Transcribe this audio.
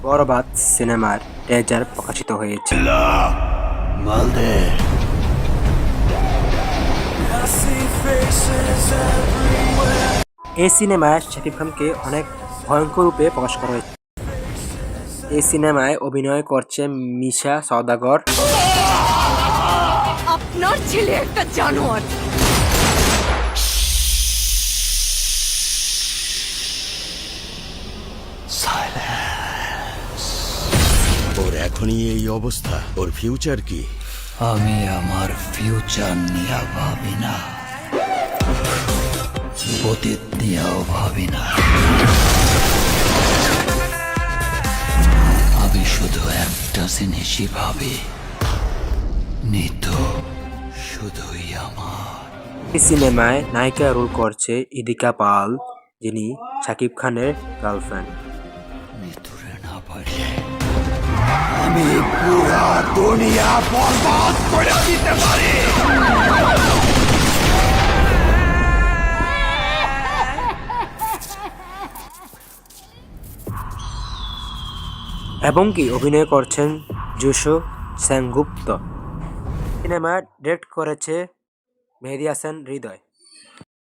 বরবাদ সিনেমার ট্রেজার প্রকাশিত হয়েছে। এই সিনেমায় শাকিব খানকে অনেক ভয়ঙ্কর রূপে প্রকাশ করা হয়েছে। এই সিনেমায় অভিনয় করছে মিশা সওদাগর। আপনার ছেলে একটা জানোয়ার। ওর এখনই এই অবস্থা, ওর ফিউচার কি? আমি আমার ফিউচার নিয়ে ভাবি না, অতীত নিয়েও ভাবি না। আমি শুধু একটা জিনিসই ভাবি, নিতু শুধুই আমার। এই সিনেমায় নায়িকা রোল করছে ইদিকা পাল, যিনি শাকিব খানের গার্লফ্রেন্ড। নিতুরে না পারলে আমি পুরা দুনিয়া বরবাদ করে দিতে পারি। এবং কি অভিনয় করছেন যশো সেনগুপ্ত। সিনেমা ডিরেক্ট করেছে মেহেদী হাসান হৃদয়।